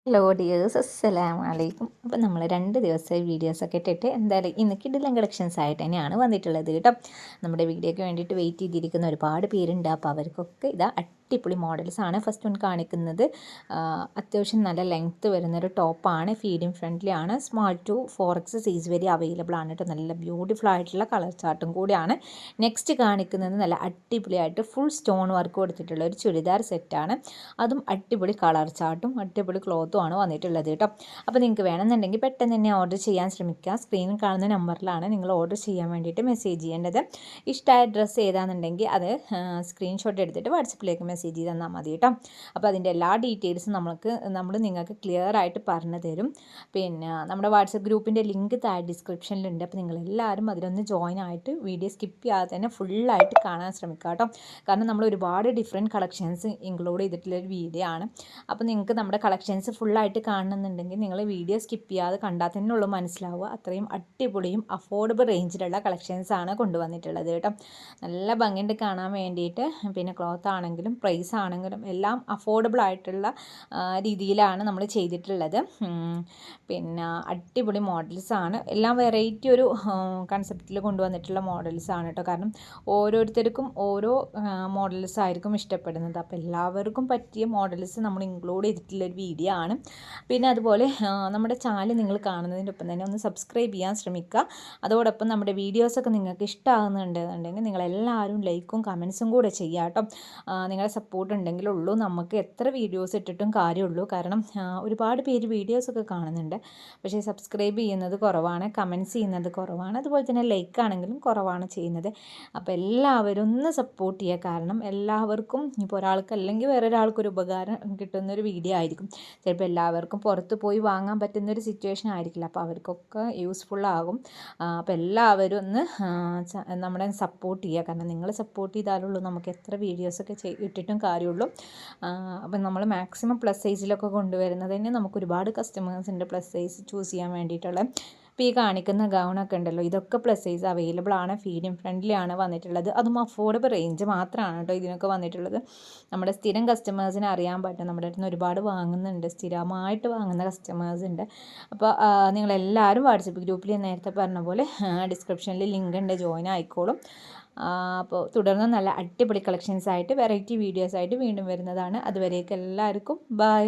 Hello dears, അസ്സലാമു അലൈക്കും. അപ്പോൾ നമ്മൾ 2 ദിവസമായി വീഡിയോസൊക്കെ ഇട്ടിട്ട് എന്തായാലും ഇന്ന് കിടിലൻ കളക്ഷൻസ് ആയിട്ട് തന്നെയാണ് വന്നിട്ടുള്ളത് കേട്ടോ. നമ്മുടെ വീഡിയോയ്ക്ക് വേണ്ടിയിട്ട് വെയിറ്റ് ചെയ്തിരിക്കുന്ന ഒരുപാട് പേരുണ്ട്. അപ്പോൾ അവർക്കൊക്കെ ഇതാ അടിപൊളി മോഡൽസാണ് ഫസ്റ്റ് ഒന്ന് കാണിക്കുന്നത്. അത്യാവശ്യം നല്ല ലെങ്ത്ത് വരുന്നൊരു ടോപ്പാണ്. ഫീഡിങ് ഫ്രണ്ട്ലി ആണ്. സ്മാൾ ടു 4X സൈസ് വരെ അവൈലബിൾ ആണ് കേട്ടോ. നല്ല ബ്യൂട്ടിഫുൾ ആയിട്ടുള്ള കളർ ചാർട്ടും കൂടിയാണ്. നെക്സ്റ്റ് കാണിക്കുന്നത് നല്ല അടിപൊളിയായിട്ട് ഫുൾ സ്റ്റോൺ വർക്ക് കൊടുത്തിട്ടുള്ള ഒരു ചുരിദാർ സെറ്റാണ്. അതും അടിപൊളി കളർ ചാർട്ടും അടിപൊളി ക്ലോത്തുമാണ് വന്നിട്ടുള്ളത് കേട്ടോ. അപ്പോൾ നിങ്ങൾക്ക് വേണമെന്നുണ്ടെങ്കിൽ പെട്ടെന്ന് തന്നെ ഓർഡർ ചെയ്യാൻ ശ്രമിക്കുക. സ്ക്രീനിൽ കാണുന്ന നമ്പറിലാണ് നിങ്ങൾ ഓർഡർ ചെയ്യാൻ വേണ്ടിയിട്ട് മെസ്സേജ് ചെയ്യേണ്ടത്. ഇഷ്ടമായ ഡ്രസ്സ് ഏതാണെന്നുണ്ടെങ്കിൽ അത് സ്ക്രീൻഷോട്ട് എടുത്തിട്ട് വാട്സപ്പിലേക്ക് മെസ്സേജ് ചെയ്ത് തന്നാൽ മതി കേട്ടോ. അപ്പോൾ അതിൻ്റെ എല്ലാ ഡീറ്റെയിൽസും നമ്മൾ നിങ്ങൾക്ക് ക്ലിയർ ആയിട്ട് പറഞ്ഞു തരും. പിന്നെ നമ്മുടെ വാട്സപ്പ് ഗ്രൂപ്പിൻ്റെ ലിങ്ക് താഴെ ഡിസ്ക്രിപ്ഷനിലുണ്ട്. അപ്പോൾ നിങ്ങളെല്ലാവരും അതിലൊന്ന് ജോയിൻ ആയിട്ട് വീഡിയോ സ്കിപ്പ് ചെയ്യാതെ തന്നെ ഫുള്ളായിട്ട് കാണാൻ ശ്രമിക്കുക കേട്ടോ. കാരണം നമ്മൾ ഒരുപാട് ഡിഫറെൻറ്റ് കളക്ഷൻസ് ഇൻക്ലൂഡ് ചെയ്തിട്ടുള്ളൊരു വീഡിയോ ആണ്. അപ്പോൾ നിങ്ങൾക്ക് നമ്മുടെ കളക്ഷൻസ് ഫുള്ളായിട്ട് കാണണമെന്നുണ്ടെങ്കിൽ നിങ്ങൾ വീഡിയോ സ്കിപ്പ് ചെയ്യാതെ കണ്ടാൽ തന്നെ ഉള്ളൂ മനസ്സിലാവുക. അത്രയും അടിപൊളിയും അഫോർഡബിൾ റേഞ്ചിലുള്ള കളക്ഷൻസാണ് കൊണ്ടുവന്നിട്ടുള്ളത് കേട്ടോ. നല്ല ഭംഗിയുണ്ട് കാണാൻ വേണ്ടിയിട്ട്. പിന്നെ ക്ലോത്ത് ആണെങ്കിലും പ്രൈസ് ആണെങ്കിലും എല്ലാം അഫോർഡബിൾ ആയിട്ടുള്ള രീതിയിലാണ് നമ്മൾ ചെയ്തിട്ടുള്ളത്. പിന്നെ അടിപൊളി മോഡൽസാണ് എല്ലാം. വെറൈറ്റി ഒരു കൺസെപ്റ്റിൽ കൊണ്ടുവന്നിട്ടുള്ള മോഡൽസാണ് കേട്ടോ. കാരണം ഓരോരുത്തർക്കും ഓരോ മോഡൽസ് ആയിരിക്കും ഇഷ്ടപ്പെടുന്നത്. അപ്പോൾ എല്ലാവർക്കും പറ്റിയ മോഡൽസ് നമ്മൾ ഇൻക്ലൂഡ് ചെയ്തിട്ടുള്ളൊരു വീഡിയോ ആണ്. പിന്നെ അതുപോലെ നമ്മുടെ ചാനൽ നിങ്ങൾ കാണുന്നതിൻ്റെ ഒപ്പം തന്നെ ഒന്ന് സബ്സ്ക്രൈബ് ചെയ്യാൻ ശ്രമിക്കുക. അതോടൊപ്പം നമ്മുടെ വീഡിയോസൊക്കെ നിങ്ങൾക്ക് ഇഷ്ടമാകുന്നുണ്ടെന്നുണ്ടെങ്കിൽ നിങ്ങളെല്ലാവരും ലൈക്കും കമൻസും കൂടെ ചെയ്യുക കേട്ടോ. നിങ്ങളുടെ സപ്പോർട്ട് ഉണ്ടെങ്കിലുള്ളൂ നമുക്ക് എത്ര വീഡിയോസ് ഇട്ടിട്ടും കാര്യമുള്ളൂ. കാരണം ഒരുപാട് പേര് വീഡിയോസൊക്കെ കാണുന്നുണ്ട്, പക്ഷേ സബ്സ്ക്രൈബ് ചെയ്യുന്നത് കുറവാണ്, കമൻസ് ചെയ്യുന്നത് കുറവാണ്, അതുപോലെ തന്നെ ലൈക്ക് ആണെങ്കിലും കുറവാണ് ചെയ്യുന്നത്. അപ്പോൾ എല്ലാവരും ഒന്ന് സപ്പോർട്ട് ചെയ്യുക. കാരണം എല്ലാവർക്കും ഇപ്പോൾ ഒരാൾക്ക് അല്ലെങ്കിൽ വേറൊരാൾക്കൊരു ഉപകാരം കിട്ടുന്നൊരു വീഡിയോ ആയിരിക്കും. ചിലപ്പോൾ എല്ലാവർക്കും പുറത്ത് പോയി വാങ്ങാൻ പറ്റുന്നൊരു സിറ്റുവേഷൻ ആയിരിക്കില്ല. അപ്പോൾ അവർക്കൊക്കെ യൂസ്ഫുള്ളാകും. അപ്പോൾ എല്ലാവരും ഒന്ന് നമ്മളെ സപ്പോർട്ട് ചെയ്യുക. കാരണം നിങ്ങൾ സപ്പോർട്ട് ചെയ്താലുള്ളൂ നമുക്ക് എത്ര വീഡിയോസൊക്കെ ഇട്ടിട്ടും കാര്യമുള്ളൂ. അപ്പം നമ്മൾ മാക്സിമം പ്ലസ് സൈസിലൊക്കെ കൊണ്ടുവരുന്നത് തന്നെ നമുക്ക് ഒരുപാട് കസ്റ്റമേഴ്സിൻ്റെ പ്ലസ് സൈസ് ചൂസ് ചെയ്യാൻ വേണ്ടിയിട്ടുള്ള. ഇപ്പോൾ ഈ കാണിക്കുന്ന ഗൗണൊക്കെ ഉണ്ടല്ലോ, ഇതൊക്കെ പ്ലസ് സൈസ് അവൈലബിൾ ആണ്. ഫീഡിങ് ഫ്രണ്ട്ലി ആണ് വന്നിട്ടുള്ളത്. അതും അഫോർഡബിൾ റേഞ്ച് മാത്രമാണ് കേട്ടോ ഇതിനൊക്കെ വന്നിട്ടുള്ളത്. നമ്മുടെ സ്ഥിരം കസ്റ്റമേഴ്സിനെ അറിയാൻ പറ്റും. നമ്മുടെ അടുത്ത് നിന്ന് ഒരുപാട് വാങ്ങുന്നുണ്ട്, സ്ഥിരമായിട്ട് വാങ്ങുന്ന കസ്റ്റമേഴ്സ് ഉണ്ട്. അപ്പോൾ നിങ്ങളെല്ലാവരും വാട്സപ്പ് ഗ്രൂപ്പിൽ നേരത്തെ പറഞ്ഞ പോലെ ഡിസ്ക്രിപ്ഷനിൽ ലിങ്ക് ഉണ്ട്, ജോയിൻ ആയിക്കോളും. അപ്പോൾ തുടർന്ന് നല്ല അടിപൊളി കളക്ഷൻസ് ആയിട്ട് വെറൈറ്റി വീഡിയോസ് ആയിട്ട് വീണ്ടും വരുന്നതാണ്. അതുവരേക്കും എല്ലാവർക്കും ബൈ.